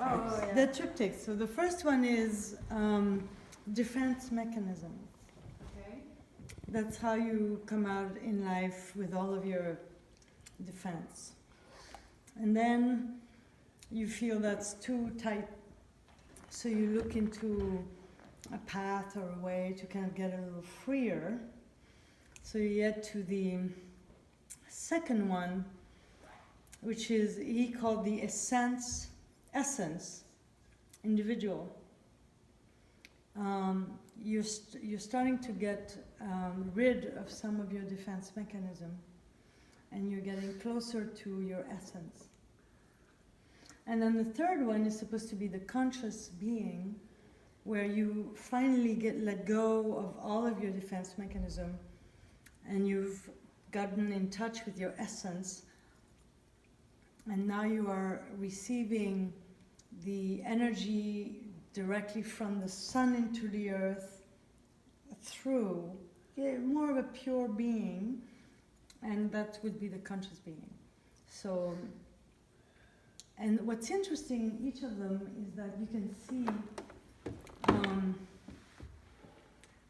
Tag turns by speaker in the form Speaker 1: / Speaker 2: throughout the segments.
Speaker 1: The triptych. So the first one is defense mechanism.
Speaker 2: Okay.
Speaker 1: That's how you come out in life with all of your defense. And then you feel that's too tight, so you look into a path or a way to kind of get a little freer. So you get to the second one, which is he called the essence individual. You're starting to get rid of some of your defense mechanism, and you're getting closer to your essence. And then the third one is supposed to be the conscious being, where you finally let go of all of your defense mechanism, and you've gotten in touch with your essence, and now you are receiving the energy directly from the sun into the earth through more of a pure being, and that would be the conscious being. So, and what's interesting in each of them is that you can see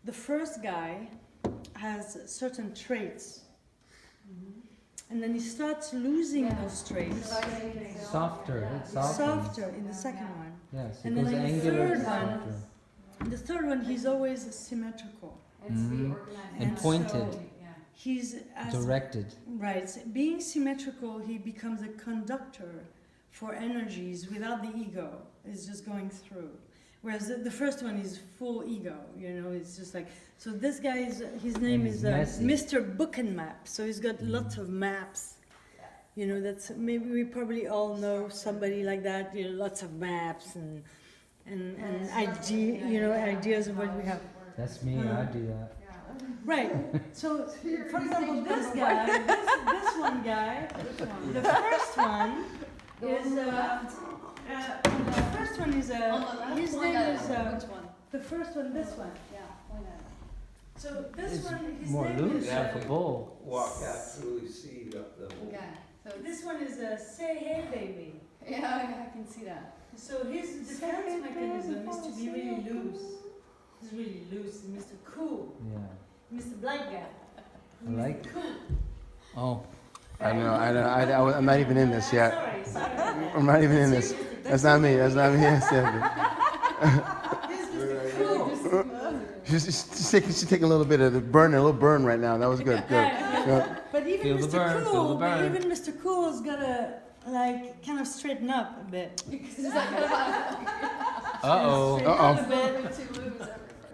Speaker 1: the first guy has certain traits, and then he starts losing those traits.
Speaker 3: Softer.
Speaker 1: Softer in the second one.
Speaker 3: Yes,
Speaker 1: and then in the third one, he's always symmetrical.
Speaker 3: And pointed.
Speaker 1: So he's
Speaker 3: directed.
Speaker 1: Right. Being symmetrical, he becomes a conductor for energies without the ego. It's just going through. Whereas the first one is full ego, it's just like, so this guy his name is Mr. Buchan map, so he's got lots of maps. That's, maybe we probably all know somebody like that, lots of maps and ideas of what we have.
Speaker 3: That's me, I do that.
Speaker 1: Right, so for example, this guy, this one guy, the first one is the first one is his name is
Speaker 2: which one?
Speaker 1: the first one, this one.
Speaker 2: Yeah, point at it.
Speaker 1: So this
Speaker 3: It's
Speaker 1: one, his
Speaker 3: more
Speaker 1: name
Speaker 3: loose,
Speaker 1: is
Speaker 3: like a bowl.
Speaker 4: Walk that through, see the whole.
Speaker 2: Okay. So
Speaker 1: this one is say hey baby.
Speaker 2: yeah, I can see that.
Speaker 1: So his defense mechanism is to be really loose. He's really loose. He's Mr. Cool.
Speaker 3: Yeah.
Speaker 1: Mr. Black guy.
Speaker 3: I like.
Speaker 1: Cool.
Speaker 3: Oh.
Speaker 5: I know. I'm not even in this yet.
Speaker 1: Sorry.
Speaker 5: I'm not even in this. That's not me. Yes, She's taking a little bit of the burn, a little burn right now. That was good.
Speaker 1: But even
Speaker 3: Feel the burn,
Speaker 1: Mr.
Speaker 3: feel the
Speaker 1: Cool,
Speaker 3: burn.
Speaker 1: even Mr. Cool's gotta kind of straighten up a bit.
Speaker 3: Uh-oh.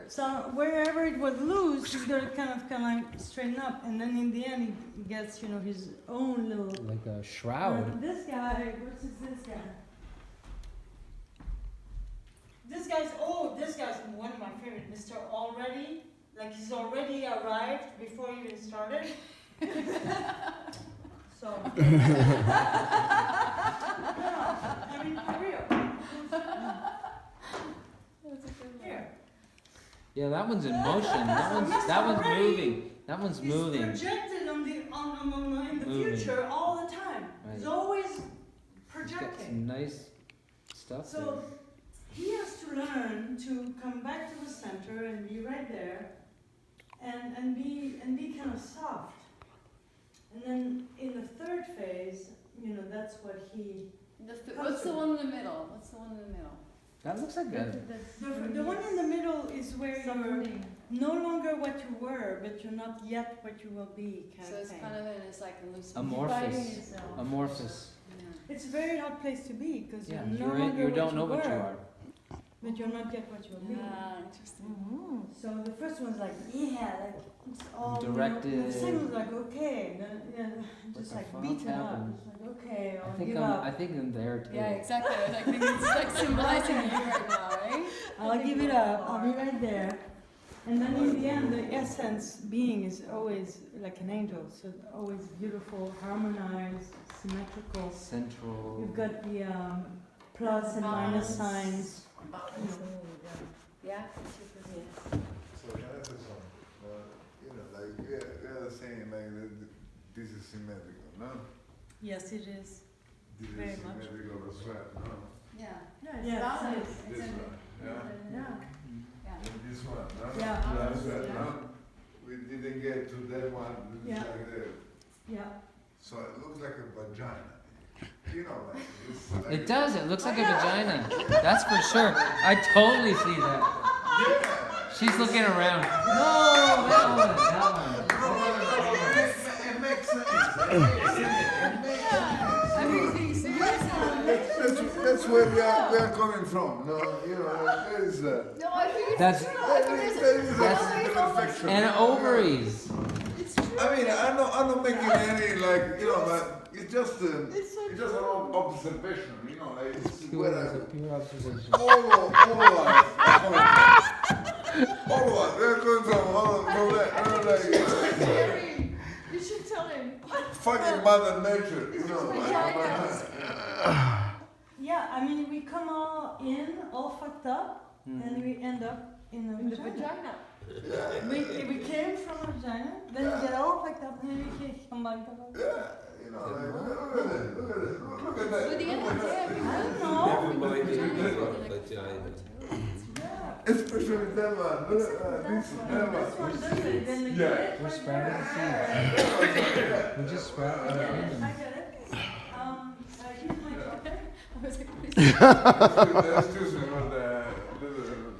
Speaker 1: So wherever it was loose, he's got to kind of straighten up, and then in the end he gets his own little.
Speaker 3: Like a shroud.
Speaker 1: This guy versus this guy. This guy's one of my favorite. Mr. Already, like he's already arrived before he even started. So. I mean, for real. Here.
Speaker 3: Yeah, that one's in motion. That one's moving. That one's moving.
Speaker 1: He's projected in the
Speaker 3: Moving.
Speaker 1: future all the time.
Speaker 3: Right.
Speaker 1: He's always
Speaker 3: He's got
Speaker 1: projecting.
Speaker 3: some nice stuff
Speaker 1: So he has to learn to come back to the center and be right there, and be kind of soft. And then in the third phase, that's what he.
Speaker 2: What's the one in the middle?
Speaker 3: That looks like a...
Speaker 1: The one in the middle is where you're no longer what you were, but you're not yet what you will be.
Speaker 2: So it's kind of it's like a loose.
Speaker 3: Amorphous. Amorphous.
Speaker 2: Yeah.
Speaker 1: It's a very hard place to be because
Speaker 3: Yeah,
Speaker 1: you're no longer
Speaker 3: you don't know
Speaker 1: what
Speaker 3: what you
Speaker 1: were,
Speaker 3: are.
Speaker 1: but you're not yet what you will be.
Speaker 2: Interesting.
Speaker 1: So the first one's like, it's all
Speaker 3: Directed.
Speaker 1: The second one's like, okay, just
Speaker 3: What the fuck
Speaker 1: beaten up.
Speaker 3: happened?
Speaker 1: It's like, okay, I'll give up.
Speaker 3: I think I'm there too.
Speaker 2: Yeah, exactly. I think it's like symbolizing you right now, right?
Speaker 1: I'll give it up. I'll be right there. And then in the end, the essence being is always like an angel. So always beautiful, harmonized, symmetrical.
Speaker 3: Central.
Speaker 1: You've got the plus and minus signs.
Speaker 2: Yeah.
Speaker 6: So that's a song. They're saying this is symmetrical, no?
Speaker 1: Yes, it is.
Speaker 6: This
Speaker 1: Very
Speaker 6: is
Speaker 1: much.
Speaker 6: symmetrical as well, no?
Speaker 2: Yeah.
Speaker 1: No,
Speaker 2: Yeah, it's
Speaker 1: Yeah,
Speaker 2: valid.
Speaker 1: it's
Speaker 2: It's
Speaker 6: this
Speaker 2: in-
Speaker 6: one, yeah,
Speaker 1: Yeah.
Speaker 2: Yeah.
Speaker 6: and this one, no?
Speaker 1: Yeah.
Speaker 6: That's it,
Speaker 2: Yeah.
Speaker 6: no? We didn't get to that one, this
Speaker 1: Yeah.
Speaker 6: is like that.
Speaker 1: Yeah.
Speaker 6: So it looks like a vagina. You know, like, it's like
Speaker 3: It does. It looks like a vagina. That's for sure. I totally see that.
Speaker 6: Yeah.
Speaker 3: She's looking around. No, that one. That one.
Speaker 6: It makes sense.
Speaker 2: I mean, being serious.
Speaker 6: That's where we are coming from. No, you know, there is
Speaker 2: No, I think it's
Speaker 3: That's-
Speaker 2: true. I think it's
Speaker 6: that's
Speaker 3: And ovaries.
Speaker 2: It's true.
Speaker 6: I mean, I'm not making any like, you know, but it's just
Speaker 1: It's so
Speaker 6: it's just an observation, you know, like it's
Speaker 3: Pure,
Speaker 6: where
Speaker 3: it's a pure observation.
Speaker 6: all of us, they're coming from that, like,
Speaker 2: Scary. You should tell him.
Speaker 6: fucking Mother Nature, you know.
Speaker 1: Yeah, I mean, we come all in, all fucked up, and we end up in a
Speaker 2: In the
Speaker 1: vagina.
Speaker 2: vagina.
Speaker 1: We came from a vagina, then we get all fucked up, and then we come back to a
Speaker 6: Yeah, you know, like, look at it, look at it, look at that.
Speaker 2: But the end of the day, I think
Speaker 1: I don't know.
Speaker 4: Never mind the
Speaker 2: Vagina.
Speaker 4: vagina.
Speaker 1: Yeah.
Speaker 6: Especially that one, look at
Speaker 1: This
Speaker 6: this,
Speaker 1: one,
Speaker 6: that
Speaker 1: this one does it, then the
Speaker 6: Yeah.
Speaker 1: kid
Speaker 3: We
Speaker 1: right
Speaker 3: sprouted
Speaker 1: there.
Speaker 3: the seeds. We just sprouted
Speaker 1: I
Speaker 3: the
Speaker 1: get it,
Speaker 3: seeds.
Speaker 1: I get it. Here's my daughter.
Speaker 2: I was like, what is
Speaker 6: Excuse me, but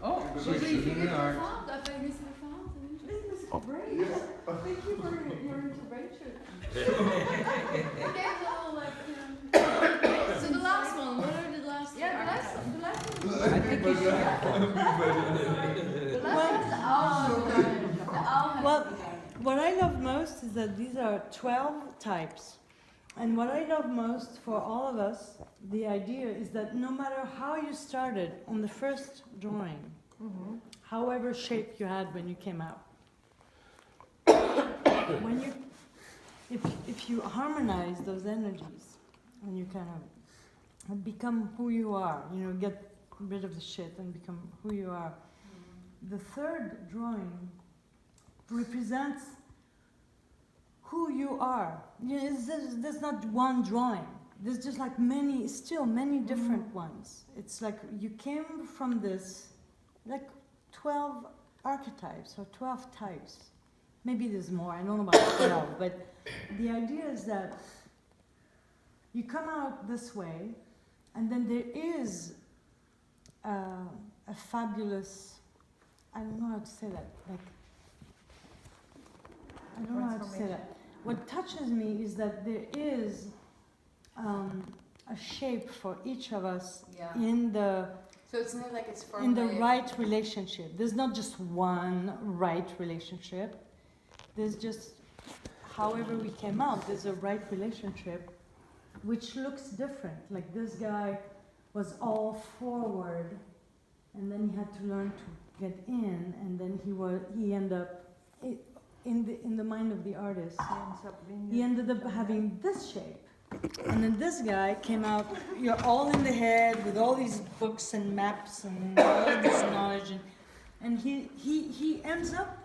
Speaker 3: Oh,
Speaker 6: the-
Speaker 3: she's eating the art.
Speaker 2: found? I thought you said found.
Speaker 1: This is great.
Speaker 6: Yeah.
Speaker 1: Thank you for your intervention.
Speaker 2: Okay, so like, so the last one. What are the last?
Speaker 1: Yeah,
Speaker 2: the last one.
Speaker 3: I think you should.
Speaker 2: The last one is the owl. The owl has
Speaker 1: Well,
Speaker 2: to be there.
Speaker 1: what I love most is that these are 12 types. And what I love most for all of us, the idea is that no matter how you started on the first drawing, however shape you had when you came out, when you, if you harmonize those energies and you kind of become who you are, you know, get rid of the shit and become who you are, the third drawing represents who you are. You know, there's not one drawing. There's just like many, still many different ones. It's like you came from this, like 12 archetypes or 12 types. Maybe there's more, I don't know about 12, but the idea is that you come out this way, and then there is a fabulous, I don't know how to say that, like, I don't know how to say that. What touches me is that there is a shape for each of us
Speaker 2: Yeah.
Speaker 1: in the
Speaker 2: So it's not like it's
Speaker 1: in the
Speaker 2: formulaic.
Speaker 1: right relationship. There's not just one right relationship. There's just, however we came out, there's a right relationship which looks different. Like this guy was all forward, and then he had to learn to get in, and then he ended up in the mind of the artist. He ended up having this shape. And then this guy came out, you're all in the head with all these books and maps and all this knowledge, and he ends up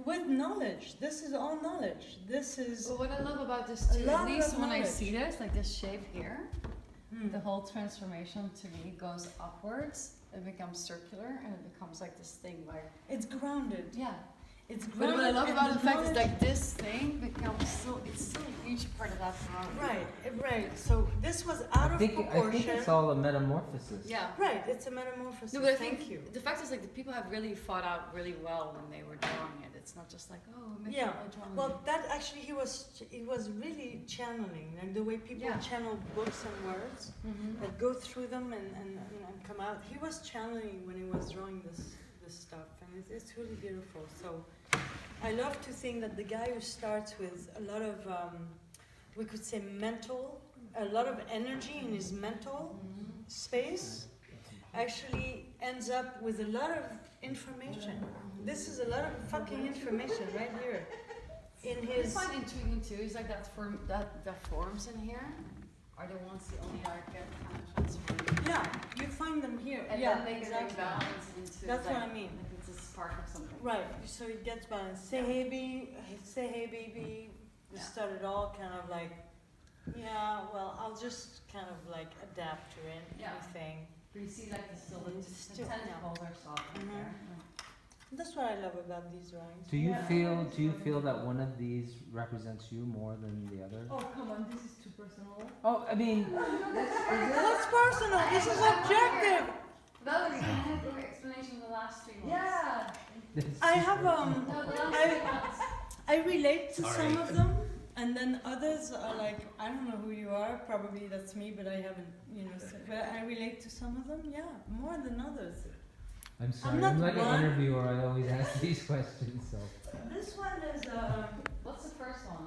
Speaker 1: with knowledge. This is all knowledge. This is
Speaker 2: But what I love about this too,
Speaker 1: A lot
Speaker 2: at least
Speaker 1: of
Speaker 2: when I
Speaker 1: knowledge.
Speaker 2: see this, like this shape here,
Speaker 1: Hmm.
Speaker 2: the whole transformation to me goes upwards. It becomes circular and it becomes like this thing like,
Speaker 1: it's grounded.
Speaker 2: yeah.
Speaker 1: It's
Speaker 2: But
Speaker 1: grounded.
Speaker 2: what I love
Speaker 1: and
Speaker 2: about the fact is
Speaker 1: knowledge-
Speaker 2: like this thing becomes so, it's so a huge part of that phenomenon.
Speaker 1: Right. So this was out
Speaker 3: I
Speaker 1: of
Speaker 3: think
Speaker 1: proportion.
Speaker 3: it's all a metamorphosis.
Speaker 2: Yeah.
Speaker 1: Right. It's a metamorphosis.
Speaker 2: No, but I
Speaker 1: Thank
Speaker 2: think
Speaker 1: you.
Speaker 2: the fact is like the people have really thought out really well when they were drawing it. It's not just like, oh, make
Speaker 1: Yeah.
Speaker 2: a drawing.
Speaker 1: Well, that actually he was really channeling, like the way people
Speaker 2: Yeah.
Speaker 1: channel books and words
Speaker 2: Mhm.
Speaker 1: that go through them and come out. He was channeling when he was drawing this stuff, and it's really beautiful. So I love to think that the guy who starts with a lot of we could say a lot of energy in his mental space actually ends up with a lot of information. This is a lot of fucking information right here in
Speaker 2: What I
Speaker 1: his.
Speaker 2: find intriguing too is like that forms in here are the ones the only art get kind of transformed.
Speaker 1: Yeah, you find them here.
Speaker 2: And
Speaker 1: yeah,
Speaker 2: then they get
Speaker 1: exactly.
Speaker 2: balanced into
Speaker 1: That's
Speaker 2: like,
Speaker 1: what I mean.
Speaker 2: like it's a spark of something.
Speaker 1: Right, so it gets balanced. Say hey, baby. We
Speaker 2: Yeah.
Speaker 1: started all kind of like, yeah. Well, I'll just kind of like adapt to
Speaker 2: Yeah.
Speaker 1: anything.
Speaker 2: But you see like the still the
Speaker 1: Still,
Speaker 2: tentacles are soft right
Speaker 1: Mhm.
Speaker 2: there.
Speaker 1: That's what I love about these drawings.
Speaker 3: Do you feel that one of these represents you more than the other?
Speaker 1: Oh, come on, this is too personal.
Speaker 3: Oh, I mean,
Speaker 1: What's personal? This is objective.
Speaker 2: Valerie, can I have your explanation of the last 3 months?
Speaker 1: Yeah.
Speaker 3: this is
Speaker 1: I have
Speaker 2: No, the last 3 months.
Speaker 1: I relate to some of them, and then others are like, I don't know who you are. Probably that's me, but I haven't, but I relate to some of them. Yeah, more than others.
Speaker 3: I'm sorry,
Speaker 1: not
Speaker 3: I'm like an
Speaker 1: one.
Speaker 3: interviewer. I always ask these questions. So
Speaker 1: This one is
Speaker 2: What's the first one?